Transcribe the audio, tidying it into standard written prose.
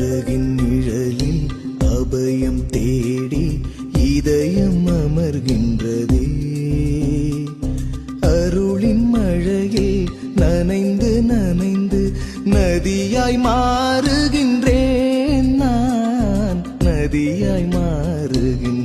சிறகின் நிழலில் அபயம் தேடி இதயம் அமர்கின்றதே. அருளின் மழையே நனைந்து நனைந்து நதியாய் மாறுகின்றேன், நான் நதியாய் மாறுகின்றேன்.